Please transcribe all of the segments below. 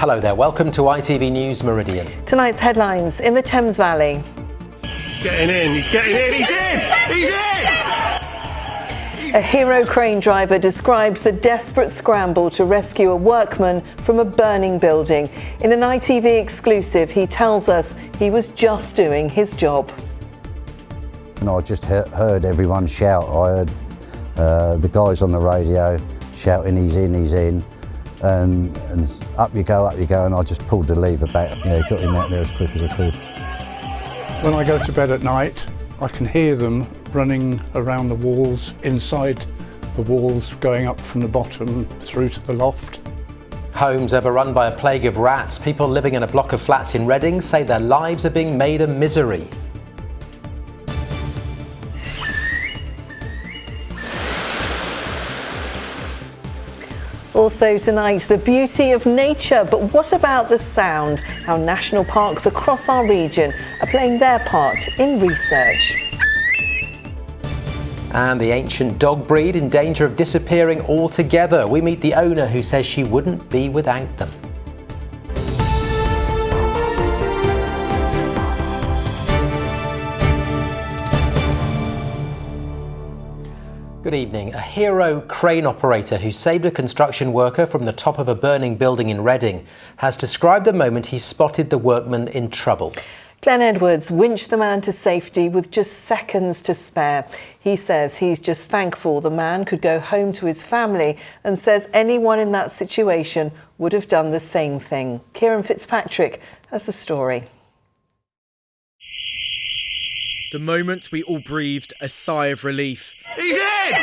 Hello there, welcome to ITV News Meridian. Tonight's headlines in the Thames Valley. He's getting in, he's getting in, he's in! He's in! A hero crane driver describes the desperate scramble to rescue a workman from a burning building. In an ITV exclusive, he tells us he was just doing his job. And I just heard everyone shout. I heard the guys on the radio shouting, he's in. And up you go, and I just pulled the lever back. Yeah, got him out there as quick as I could. When I go to bed at night, I can hear them running around the walls, inside the walls, going up from the bottom through to the loft. Homes overrun by a plague of rats. People living in a block of flats in Reading say their lives are being made a misery. Also tonight, the beauty of nature, but what about the sound? How national parks across our region are playing their part in research. And the ancient dog breed in danger of disappearing altogether. We meet the owner who says she wouldn't be without them. Good evening. A hero crane operator who saved a construction worker from the top of a burning building in Reading has described the moment he spotted the workman in trouble. Glenn Edwards winched the man to safety with just seconds to spare. He says he's just thankful the man could go home to his family and says anyone in that situation would have done the same thing. Kieran Fitzpatrick has the story. The moment we all breathed a sigh of relief. He's in!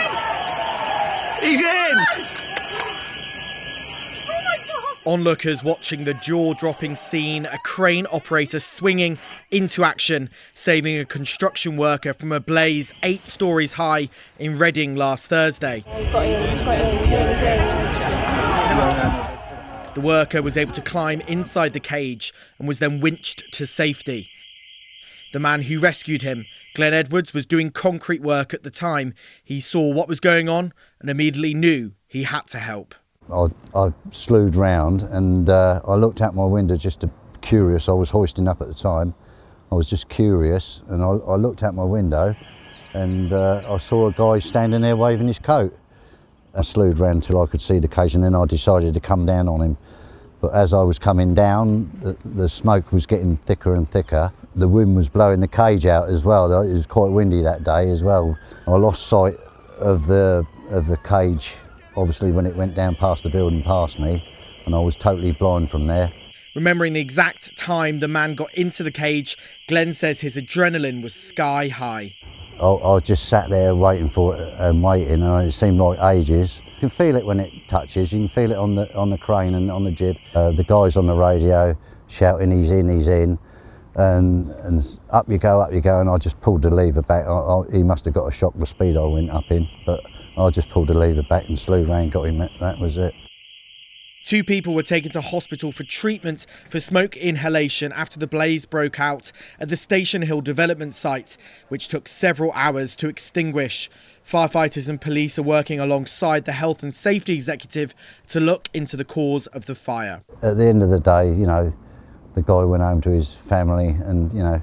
He's in! Onlookers watching the jaw-dropping scene, a crane operator swinging into action, saving a construction worker from a blaze 8 stories high in Reading last Thursday. The worker was able to climb inside the cage and was then winched to safety. The man who rescued him, Glenn Edwards, was doing concrete work at the time. He saw what was going on and immediately knew he had to help. I slewed round and I looked out my window just curious. I was hoisting up at the time. I was just curious and I looked out my window and I saw a guy standing there waving his coat. I slewed round till I could see the cage and then I decided to come down on him. But as I was coming down, the smoke was getting thicker and thicker. The wind was blowing the cage out as well. It was quite windy that day as well. I lost sight of the cage, obviously, when it went down past the building past me, and I was totally blind from there. Remembering the exact time the man got into the cage, Glenn says his adrenaline was sky high. I just sat there waiting for it and waiting, and it seemed like ages. You can feel it when it touches. You can feel it on the crane and on the jib. The guys on the radio shouting, he's in, and up you go, and I just pulled the lever back. He must have got a shock the speed I went up in, but I just pulled the lever back and slew round, got him. That was it. 2 people were taken to hospital for treatment for smoke inhalation after the blaze broke out at the Station Hill development site, which took several hours to extinguish. Firefighters and police are working alongside the health and safety executive to look into the cause of the fire. At the end of the day, the guy went home to his family and,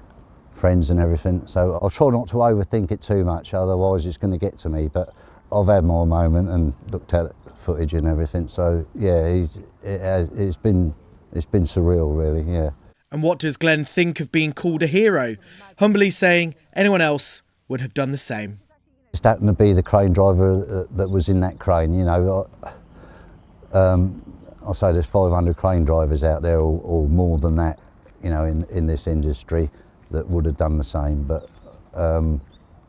friends and everything. So I'll try not to overthink it too much, otherwise it's going to get to me. But I've had my moment and looked at footage and everything. So yeah, it's been surreal, really. Yeah. And what does Glenn think of being called a hero? Humbly saying anyone else would have done the same. Just happened to be the crane driver that was in that crane. I'll say there's 500 crane drivers out there, or more than that, in this industry that would have done the same, but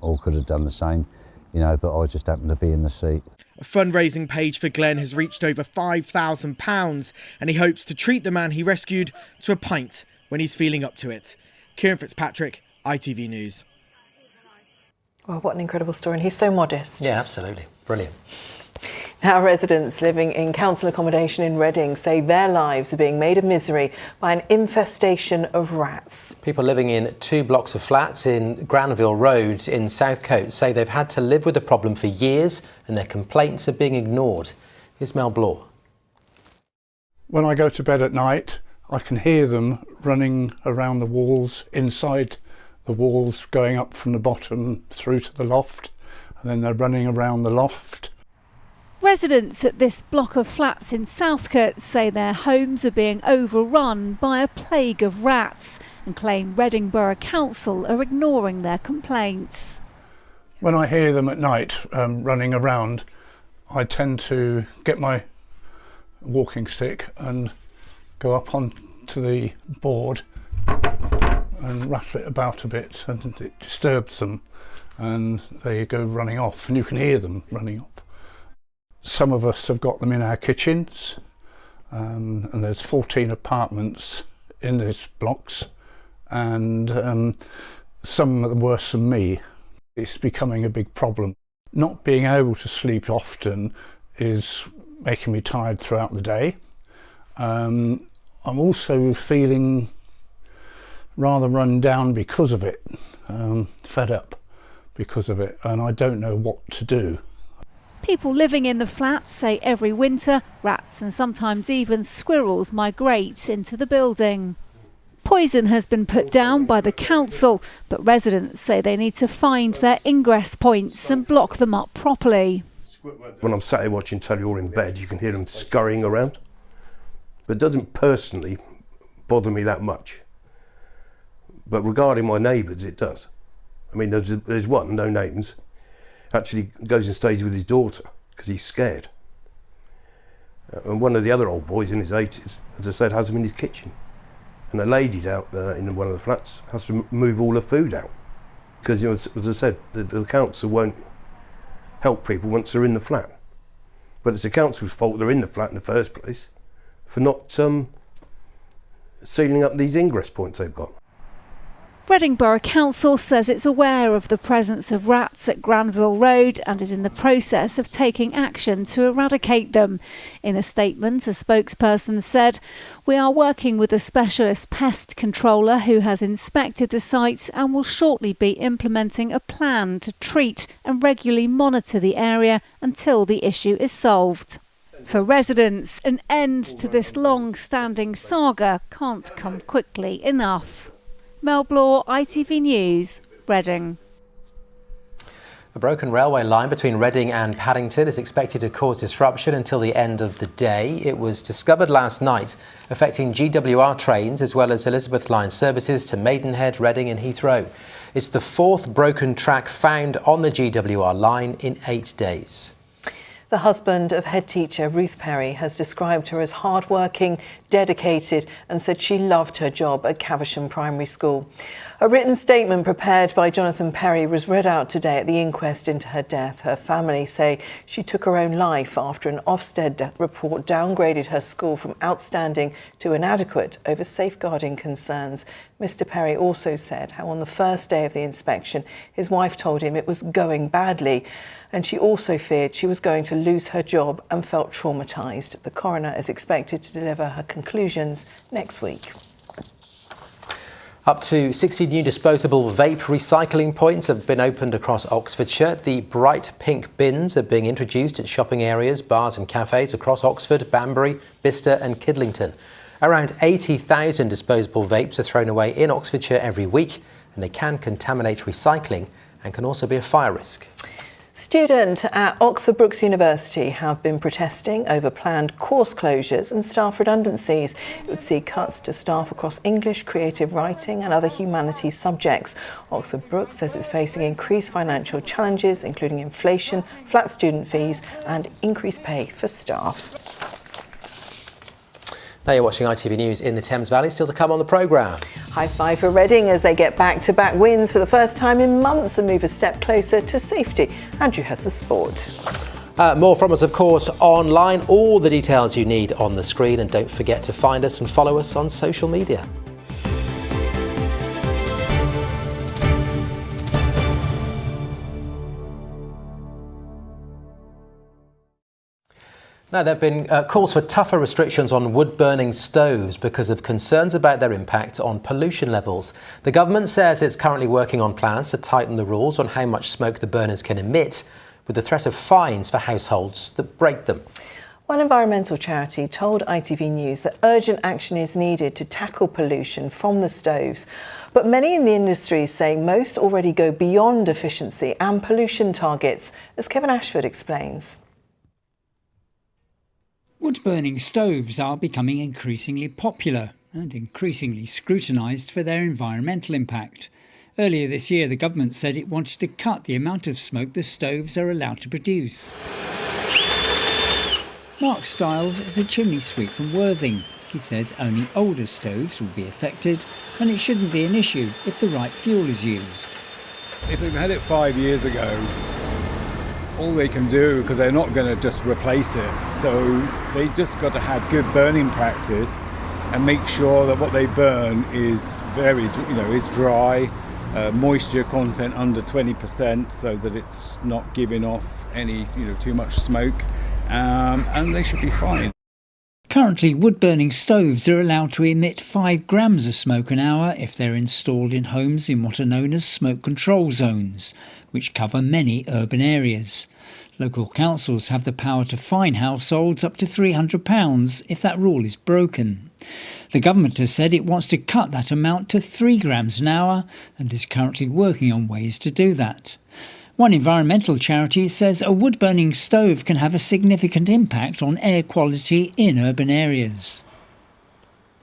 or could have done the same, but I just happened to be in the seat. A fundraising page for Glenn has reached over £5,000 and he hopes to treat the man he rescued to a pint when he's feeling up to it. Kieran Fitzpatrick, ITV News. Well, what an incredible story, and he's so modest. Yeah, absolutely. Brilliant. Now, residents living in council accommodation in Reading say their lives are being made a misery by an infestation of rats. People living in 2 blocks of flats in Granville Road in Southcote say they've had to live with the problem for years and their complaints are being ignored. Here's Mel Blore. When I go to bed at night, I can hear them running around the walls, inside the walls, going up from the bottom through to the loft, and then they're running around the loft. Residents at this block of flats in Southcote say their homes are being overrun by a plague of rats and claim Reading Borough Council are ignoring their complaints. When I hear them at night running around, I tend to get my walking stick and go up onto the board and rattle it about a bit, and it disturbs them and they go running off, and you can hear them running off. Some of us have got them in our kitchens, and there's 14 apartments in these blocks, and some are worse than me. It's becoming a big problem. Not being able to sleep often is making me tired throughout the day. I'm also feeling rather run down because of it, fed up because of it, and I don't know what to do. People living in the flats say every winter rats and sometimes even squirrels migrate into the building. Poison has been put down by the council, but residents say they need to find their ingress points and block them up properly. When I'm sat here watching telly or in bed, you can hear them scurrying around. But it doesn't personally bother me that much. But regarding my neighbours, it does. I mean, there's one, no names, actually goes and stays with his daughter because he's scared. And one of the other old boys in his 80s, as I said, has him in his kitchen. And a lady out in one of the flats has to move all her food out. Because, you know, as I said, the council won't help people once they're in the flat. But it's the council's fault they're in the flat in the first place for not sealing up these ingress points they've got. Reading Borough Council says it's aware of the presence of rats at Granville Road and is in the process of taking action to eradicate them. In a statement, a spokesperson said, "We are working with a specialist pest controller who has inspected the site and will shortly be implementing a plan to treat and regularly monitor the area until the issue is solved." For residents, an end to this long-standing saga can't come quickly enough. Mel Blore, ITV News, Reading. A broken railway line between Reading and Paddington is expected to cause disruption until the end of the day. It was discovered last night, affecting GWR trains as well as Elizabeth Line services to Maidenhead, Reading and Heathrow. It's the fourth broken track found on the GWR line in 8 days. The husband of head teacher Ruth Perry has described her as hardworking, dedicated and said she loved her job at Caversham Primary School. A written statement prepared by Jonathan Perry was read out today at the inquest into her death. Her family say she took her own life after an Ofsted report downgraded her school from outstanding to inadequate over safeguarding concerns. Mr. Perry also said how on the first day of the inspection, his wife told him it was going badly, and she also feared she was going to lose her job and felt traumatised. The coroner is expected to deliver her conclusions next week. Up to 60 new disposable vape recycling points have been opened across Oxfordshire. The bright pink bins are being introduced at shopping areas, bars and cafes across Oxford, Banbury, Bicester and Kidlington. Around 80,000 disposable vapes are thrown away in Oxfordshire every week, and they can contaminate recycling and can also be a fire risk. Students at Oxford Brookes University have been protesting over planned course closures and staff redundancies. It would see cuts to staff across English, creative writing and other humanities subjects. Oxford Brookes says it's facing increased financial challenges, including inflation, flat student fees and increased pay for staff. Now you're watching ITV News in the Thames Valley. Still to come on the programme. High five for Reading as they get back-to-back wins for the first time in months and move a step closer to safety. Andrew has the sport. More from us, of course, online. All the details you need on the screen. And don't forget to find us and follow us on social media. Now, there have been calls for tougher restrictions on wood-burning stoves because of concerns about their impact on pollution levels. The government says it's currently working on plans to tighten the rules on how much smoke the burners can emit, with the threat of fines for households that break them. One environmental charity told ITV News that urgent action is needed to tackle pollution from the stoves. But many in the industry say most already go beyond efficiency and pollution targets, as Kevin Ashford explains. Wood-burning stoves are becoming increasingly popular and increasingly scrutinised for their environmental impact. Earlier this year, the government said it wanted to cut the amount of smoke the stoves are allowed to produce. Mark Stiles is a chimney sweep from Worthing. He says only older stoves will be affected and it shouldn't be an issue if the right fuel is used. If they've had it 5 years ago, all they can do, because they're not going to just replace it, so they just got to have good burning practice and make sure that what they burn is is dry, moisture content under 20%, so that it's not giving off any too much smoke, and they should be fine. Currently, wood-burning stoves are allowed to emit 5 grams of smoke an hour if they're installed in homes in what are known as smoke control zones, which cover many urban areas. Local councils have the power to fine households up to £300 if that rule is broken. The government has said it wants to cut that amount to 3 grams an hour and is currently working on ways to do that. One environmental charity says a wood-burning stove can have a significant impact on air quality in urban areas.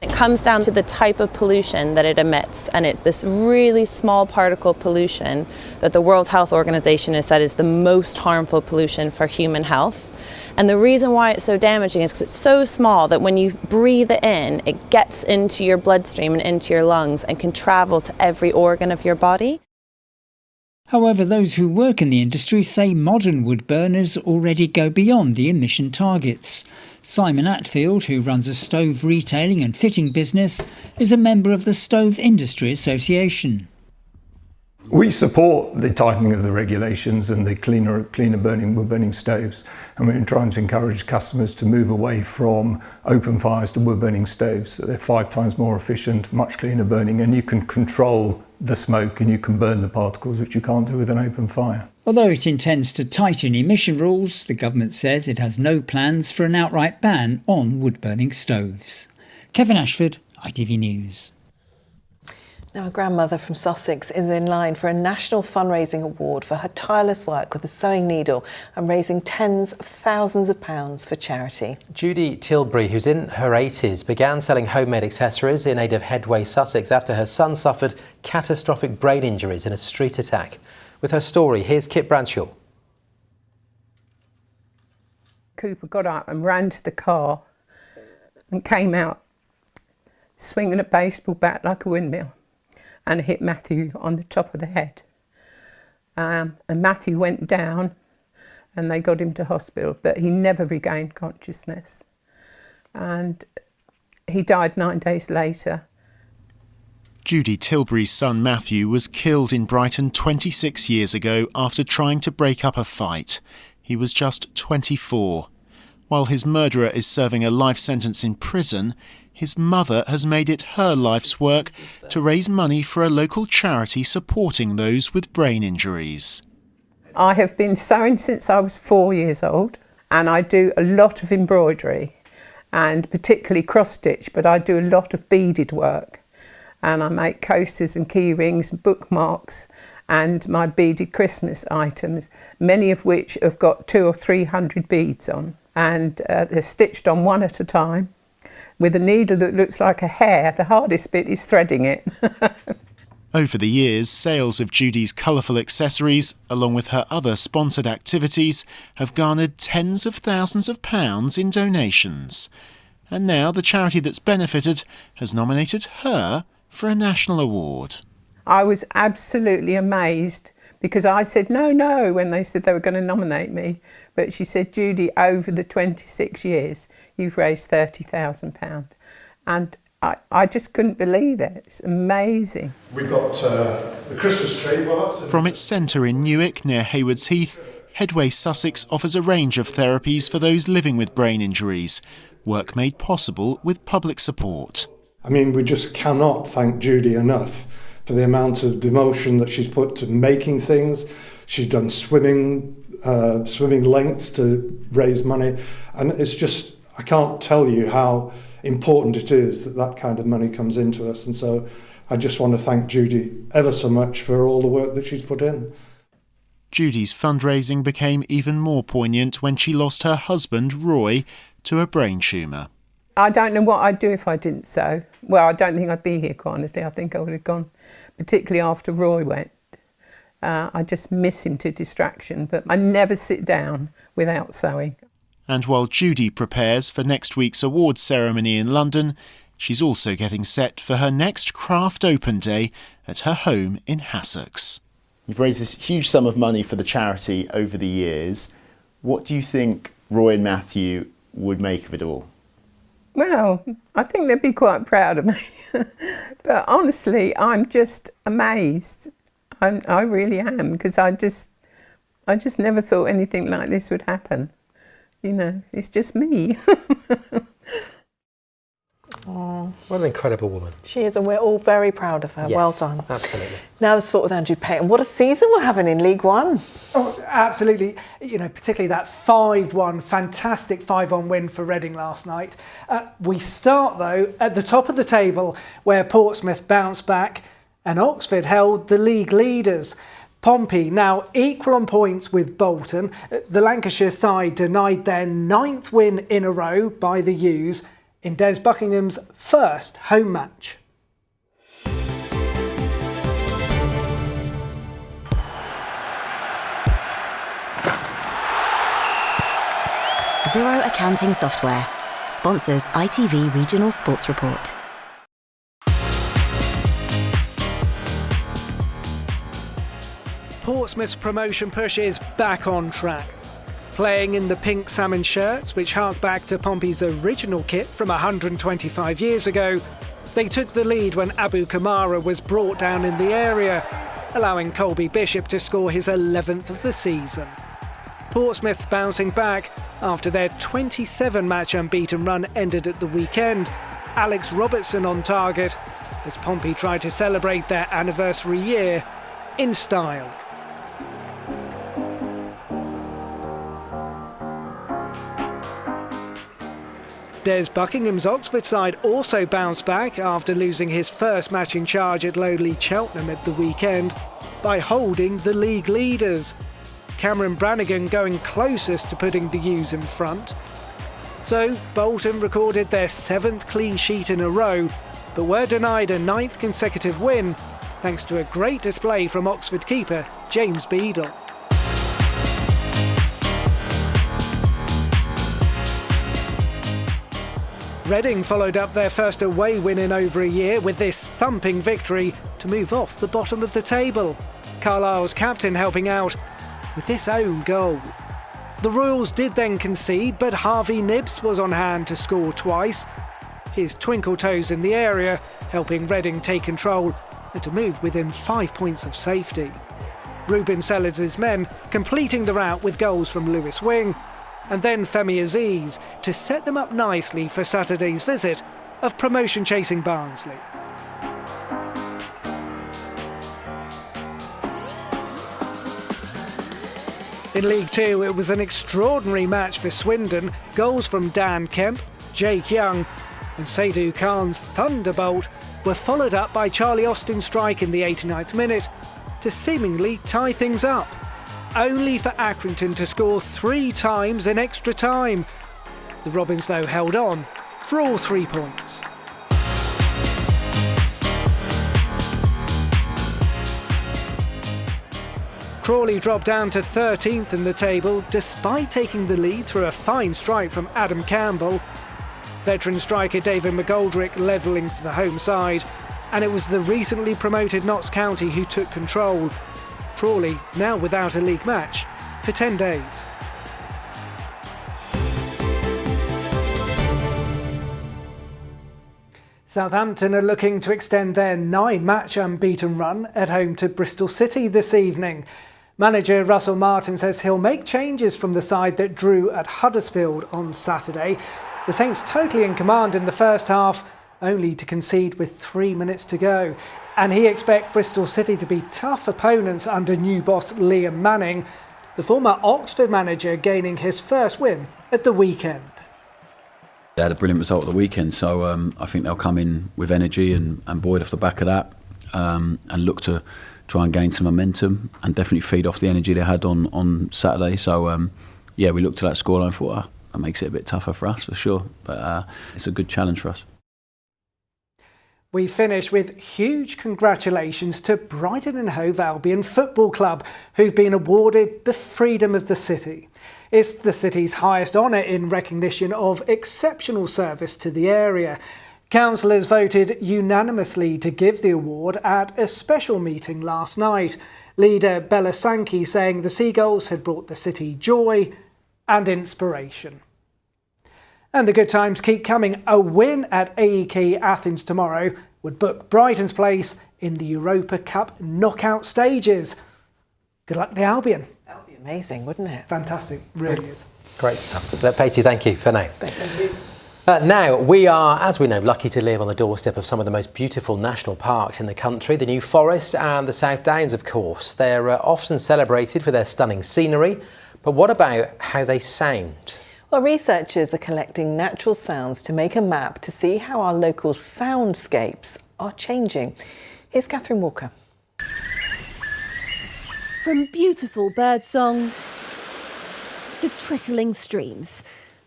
It comes down to the type of pollution that it emits, and it's this really small particle pollution that the World Health Organization has said is the most harmful pollution for human health. And the reason why it's so damaging is because it's so small that when you breathe it in, it gets into your bloodstream and into your lungs and can travel to every organ of your body. However, those who work in the industry say modern wood burners already go beyond the emission targets. Simon Atfield, who runs a stove retailing and fitting business, is a member of the Stove Industry Association. We support the tightening of the regulations and the cleaner burning wood-burning stoves, and we're trying to encourage customers to move away from open fires to wood-burning stoves. So they're 5 times more efficient, much cleaner burning, and you can control the smoke and you can burn the particles, which you can't do with an open fire. Although it intends to tighten emission rules, the government says it has no plans for an outright ban on wood-burning stoves. Kevin Ashford, ITV News. Now, a grandmother from Sussex is in line for a national fundraising award for her tireless work with a sewing needle and raising tens of thousands of pounds for charity. Judy Tilbury, who's in her 80s, began selling homemade accessories in aid of Headway, Sussex, after her son suffered catastrophic brain injuries in a street attack. With her story, here's Kit Bradshaw. Cooper got up and ran to the car and came out swinging a baseball bat like a windmill, and hit Matthew on the top of the head. And Matthew went down and they got him to hospital, but he never regained consciousness. And he died 9 days later. Judy Tilbury's son Matthew was killed in Brighton 26 years ago after trying to break up a fight. He was just 24. While his murderer is serving a life sentence in prison, his mother has made it her life's work to raise money for a local charity supporting those with brain injuries. I have been sewing since I was 4 years old, and I do a lot of embroidery, and particularly cross-stitch, but I do a lot of beaded work. And I make coasters and key rings and bookmarks and my beaded Christmas items, many of which have got 200 or 300 beads on. And they're stitched on one at a time with a needle that looks like a hair. The hardest bit is threading it. Over the years, sales of Judy's colourful accessories, along with her other sponsored activities, have garnered tens of thousands of pounds in donations. And now the charity that's benefited has nominated her for a national award. I was absolutely amazed because I said no when they said they were going to nominate me. But she said, Judy, over the 26 years, you've raised £30,000. And I just couldn't believe it. It's amazing. We've got the Christmas tree. From its centre in Newark, near Haywards Heath, Headway Sussex offers a range of therapies for those living with brain injuries, work made possible with public support. I mean, we just cannot thank Judy enough for the amount of devotion that she's put to making things. She's done swimming swimming lengths to raise money, and it's just, I can't tell you how important it is that that kind of money comes into us. And so I just want to thank Judy ever so much for all the work that she's put in. Judy's fundraising became even more poignant when she lost her husband, Roy, to a brain tumour. I don't know what I'd do if I didn't sew. Well, I don't think I'd be here, quite honestly. I think I would have gone, particularly after Roy went. I just miss him to distraction, but I never sit down without sewing. And while Judy prepares for next week's awards ceremony in London, she's also getting set for her next craft open day at her home in Hassocks. You've raised this huge sum of money for the charity over the years. What do you think Roy and Matthew would make of it all? Well, I think they'd be quite proud of me. But honestly, I'm just amazed. I really am, because I just never thought anything like this would happen. You know, it's just me. Oh, what an incredible woman. She is, and we're all very proud of her. Yes, well done. Absolutely. Now the sport with Andrew Payton. What a season we're having in League One. Oh, absolutely. You know, particularly that 5-1, fantastic 5-1 win for Reading last night. We start, though, at the top of the table, where Portsmouth bounced back and Oxford held the league leaders. Pompey now equal on points with Bolton. The Lancashire side denied their 9th win in a row by the U's in Des Buckingham's first home match. Zero Accounting Software sponsors ITV Regional Sports Report. Portsmouth's promotion push is back on track. Playing in the pink salmon shirts, which hark back to Pompey's original kit from 125 years ago, they took the lead when Abu Kamara was brought down in the area, allowing Colby Bishop to score his 11th of the season. Portsmouth bouncing back after their 27-match unbeaten run ended at the weekend. Alex Robertson on target as Pompey tried to celebrate their anniversary year in style. Des Buckingham's Oxford side also bounced back after losing his first match in charge at lowly Cheltenham at the weekend by holding the league leaders. Cameron Brannigan going closest to putting the U's in front. So Bolton recorded their 7th clean sheet in a row, but were denied a 9th consecutive win thanks to a great display from Oxford keeper James Beadle. Reading followed up their first away win in over a year with this thumping victory to move off the bottom of the table. Carlisle's captain helping out with this own goal. The Royals did then concede, but Harvey Nibbs was on hand to score twice. His twinkle toes in the area helping Reading take control and to move within 5 points of safety. Ruben Sellers' men completing the rout with goals from Lewis Wing, and then Femi Aziz to set them up nicely for Saturday's visit of promotion-chasing Barnsley. In League Two, it was an extraordinary match for Swindon. Goals from Dan Kemp, Jake Young and Seydou Khan's thunderbolt were followed up by Charlie Austin's strike in the 89th minute to seemingly tie things up, only for Accrington to score 3 times in extra time. The Robins, though, held on for all 3 points. Crawley dropped down to 13th in the table despite taking the lead through a fine strike from Adam Campbell. Veteran striker David McGoldrick levelling for the home side, and it was the recently promoted Notts County who took control. Crawley now without a league match for 10 days. Southampton are looking to extend their 9-match unbeaten run at home to Bristol City this evening. Manager Russell Martin says he'll make changes from the side that drew at Huddersfield on Saturday. The Saints totally in command in the first half, only to concede with 3 minutes to go. And he expects Bristol City to be tough opponents under new boss Liam Manning. the former Oxford manager gaining his first win at the weekend. They had a brilliant result at the weekend, so I think they'll come in with energy and buoyed off the back of that, and look to try and gain some momentum and definitely feed off the energy they had on Saturday. So we looked at that scoreline and thought, that makes it a bit tougher for us for sure, but it's a good challenge for us. We finish with huge congratulations to Brighton and Hove Albion Football Club, who've been awarded the Freedom of the City. It's the city's highest honour in recognition of exceptional service to the area. Councillors voted unanimously to give the award at a special meeting last night. Leader Bella Sankey saying the Seagulls had brought the city joy and inspiration. And the good times keep coming. A win at AEK Athens tomorrow would book Brighton's place in the Europa Cup knockout stages. Good luck, the Albion. That would be amazing, wouldn't it? Fantastic, really is. Great stuff. Patey, thank you for now. Thank you. Now, we are, as we know, lucky to live on the doorstep of some of the most beautiful national parks in the country. The New Forest and the South Downs, of course. They're often celebrated for their stunning scenery. But what about how they sound? Well, researchers are collecting natural sounds to make a map to see how our local soundscapes are changing. Here's Catherine Walker. From beautiful birdsong to trickling streams,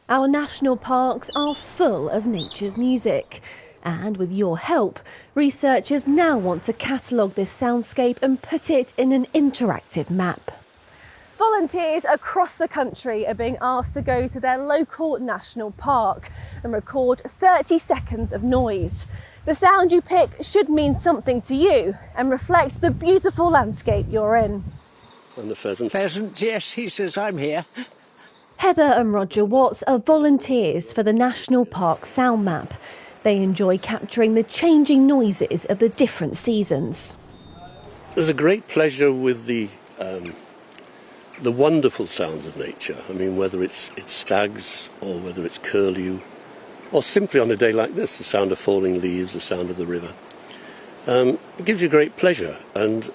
our national parks are full of nature's music. And with your help, researchers now want to catalogue this soundscape and put it in an interactive map. Volunteers across the country are being asked to go to their local national park and record 30 seconds of noise. The sound you pick should mean something to you and reflect the beautiful landscape you're in. And the pheasant. Pheasant, yes, he says I'm here. Heather and Roger Watts are volunteers for the National Park Sound Map. They enjoy capturing the changing noises of the different seasons. There's a great pleasure with the wonderful sounds of nature. I mean, whether it's stags or whether it's curlew, or simply on a day like this, the sound of falling leaves, the sound of the river. It gives you great pleasure, and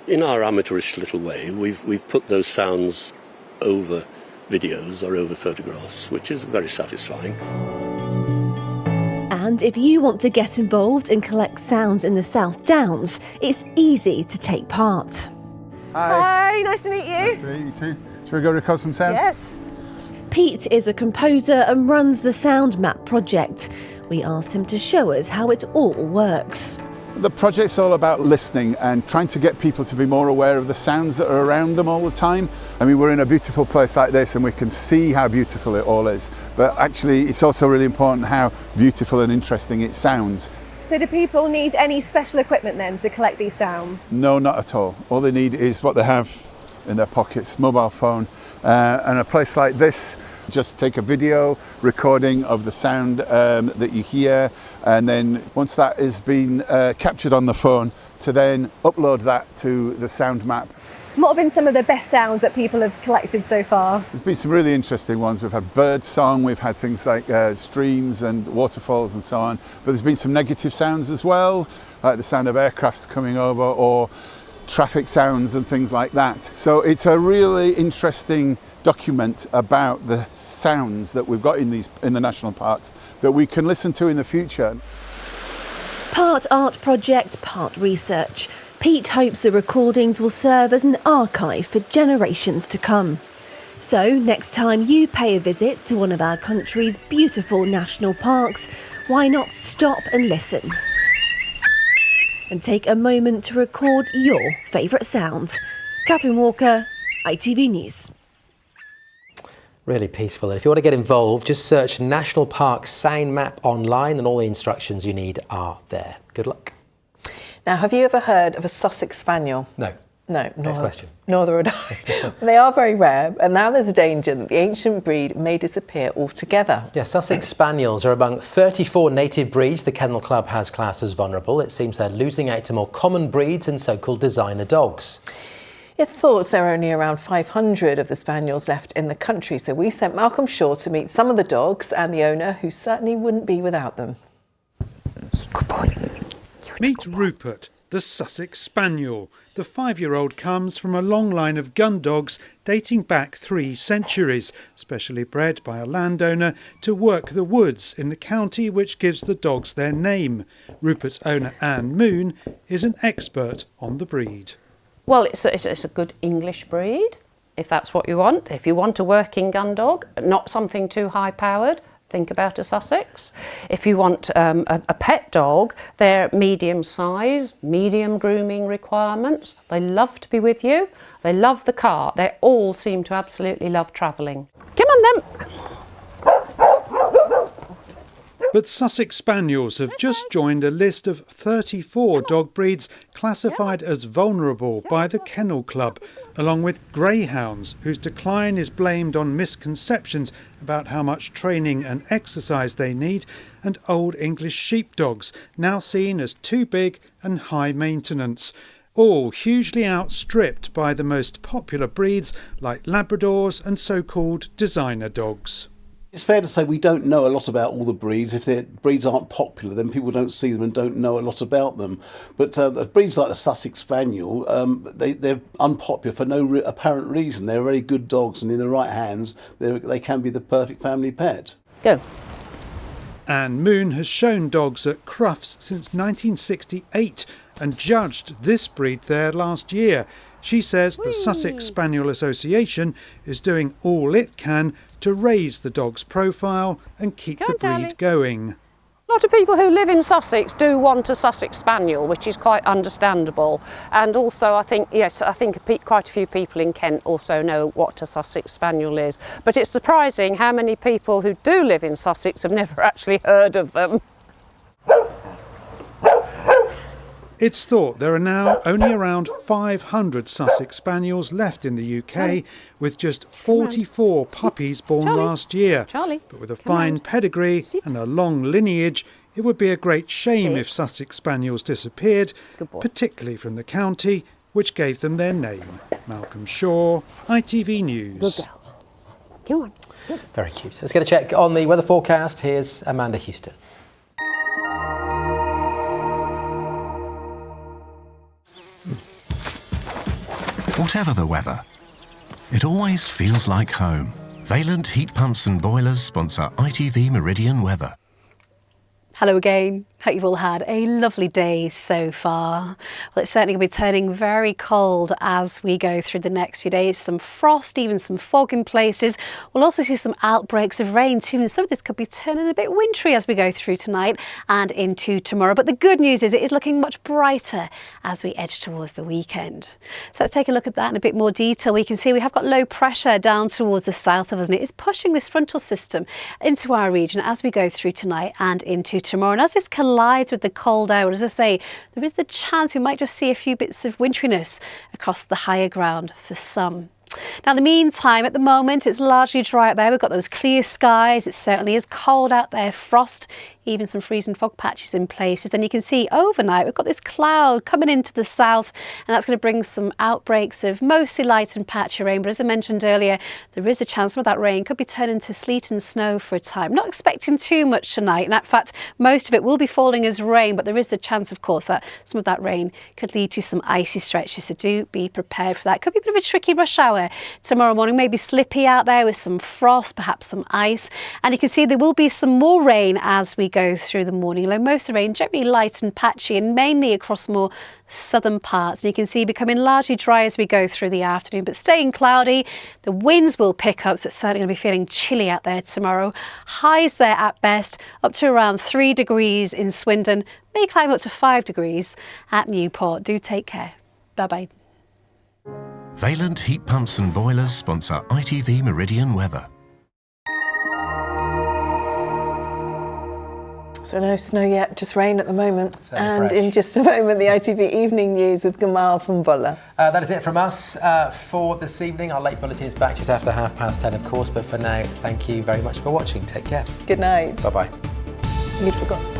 in our amateurish little way, we've put those sounds over videos or over photographs, which is very satisfying. And if you want to get involved and collect sounds in the South Downs, it's easy to take part. Hi, nice to meet you. Nice to meet you too. Shall we go record some sounds? Yes. Pete is a composer and runs the Sound Map project. We asked him to show us how it all works. The project's all about listening and trying to get people to be more aware of the sounds that are around them all the time. I mean, we're in a beautiful place like this and we can see how beautiful it all is, but actually it's also really important how beautiful and interesting it sounds. So do people need any special equipment then to collect these sounds? No, not at all. All they need is what they have in their pockets, mobile phone, and a place like this. Just take a video recording of the sound that you hear, and then once that has been captured on the phone, to then upload that to the sound map. What have been some of the best sounds that people have collected so far? There's been some really interesting ones. We've had bird song, we've had things like streams and waterfalls and so on, but there's been some negative sounds as well, like the sound of aircrafts coming over or traffic sounds and things like that. So it's a really interesting document about the sounds that we've got in the national parks that we can listen to in the future. Part art project, part research. Pete hopes the recordings will serve as an archive for generations to come. So next time you pay a visit to one of our country's beautiful national parks, why not stop and listen? And take a moment to record your favourite sound. Catherine Walker, ITV News. Really peaceful. And if you want to get involved, just search National Park Sound Map online and all the instructions you need are there. Good luck. Now, have you ever heard of a Sussex Spaniel? No. No, Next question. Neither would I. They are very rare, and now there's a danger that the ancient breed may disappear altogether. Yeah, Sussex Spaniels are among 34 native breeds the Kennel Club has classed as vulnerable. It seems they're losing out to more common breeds and so-called designer dogs. It's thought there are only around 500 of the Spaniels left in the country, so we sent Malcolm Shaw to meet some of the dogs and the owner, who certainly wouldn't be without them. Meet Rupert, the Sussex Spaniel. The 5-year-old comes from a long line of gun dogs dating back 3 centuries, specially bred by a landowner to work the woods in the county which gives the dogs their name. Rupert's owner, Anne Moon, is an expert on the breed. Well, it's a good English breed, if that's what you want. If you want a working gun dog, not something too high-powered, think about a Sussex. If you want a pet dog, they're medium size, medium grooming requirements. They love to be with you. They love the car. They all seem to absolutely love travelling. Come on then. But Sussex Spaniels have just joined a list of 34 dog breeds classified as vulnerable by the Kennel Club, along with greyhounds, whose decline is blamed on misconceptions about how much training and exercise they need, and Old English sheepdogs, now seen as too big and high maintenance. All hugely outstripped by the most popular breeds like Labradors and so-called designer dogs. It's fair to say we don't know a lot about all the breeds. If their breeds aren't popular, then people don't see them and don't know a lot about them. But breeds like the Sussex Spaniel, they're unpopular for no apparent reason. They're very good dogs, and in the right hands, they can be the perfect family pet. Go. Anne Moon has shown dogs at Crufts since 1968 and judged this breed there last year. She says the Sussex Spaniel Association is doing all it can to raise the dog's profile and keep the breed going. A lot of people who live in Sussex do want a Sussex Spaniel, which is quite understandable. And also I think quite a few people in Kent also know what a Sussex Spaniel is. But it's surprising how many people who do live in Sussex have never actually heard of them. It's thought there are now only around 500 Sussex Spaniels left in the UK, with just 44 puppies born last year. But with a fine pedigree and a long lineage, it would be a great shame if Sussex Spaniels disappeared, particularly from the county, which gave them their name. Malcolm Shaw, ITV News. Good girl. Come on. Very cute. Let's get a check on the weather forecast. Here's Amanda Houston. Whatever the weather, it always feels like home. Valent Heat Pumps and Boilers sponsor ITV Meridian Weather. Hello again. Hope you've all had a lovely day so far. Well, it's certainly going to be turning very cold as we go through the next few days. Some frost, even some fog in places. We'll also see some outbreaks of rain too, and some of this could be turning a bit wintry as we go through tonight and into tomorrow. But the good news is it is looking much brighter as we edge towards the weekend. So let's take a look at that in a bit more detail. We can see we have got low pressure down towards the south of us, and it is pushing this frontal system into our region as we go through tonight and into tomorrow. And as this collides with the cold air, as I say, there is the chance we might just see a few bits of winteriness across the higher ground for some. Now, in the meantime, at the moment, it's largely dry out there. We've got those clear skies. It certainly is cold out there, frost, even some freezing fog patches in places. Then you can see overnight, we've got this cloud coming into the south, and that's going to bring some outbreaks of mostly light and patchy rain. But as I mentioned earlier, there is a chance some of that rain could be turning to sleet and snow for a time. Not expecting too much tonight. And in fact, most of it will be falling as rain, but there is the chance, of course, that some of that rain could lead to some icy stretches. So do be prepared for that. Could be a bit of a tricky rush hour tomorrow morning, maybe slippy out there with some frost, perhaps some ice. And you can see there will be some more rain as we go through the morning. Although most of the rain generally light and patchy and mainly across more southern parts. And you can see becoming largely dry as we go through the afternoon, but staying cloudy. The winds will pick up, so it's certainly going to be feeling chilly out there tomorrow. Highs there at best up to around 3 degrees in Swindon, may climb up to 5 degrees at Newport. Do take care. Bye-bye. Valent Heat Pumps and Boilers sponsor ITV Meridian Weather. So no snow yet, just rain at the moment. Certainly and fresh. in just a moment, the ITV Evening News with Gamal from Bulla. That is it from us for this evening. Our late bulletin is back just after 10:30, of course. But for now, thank you very much for watching. Take care. Good night. Bye-bye. You'd forgot.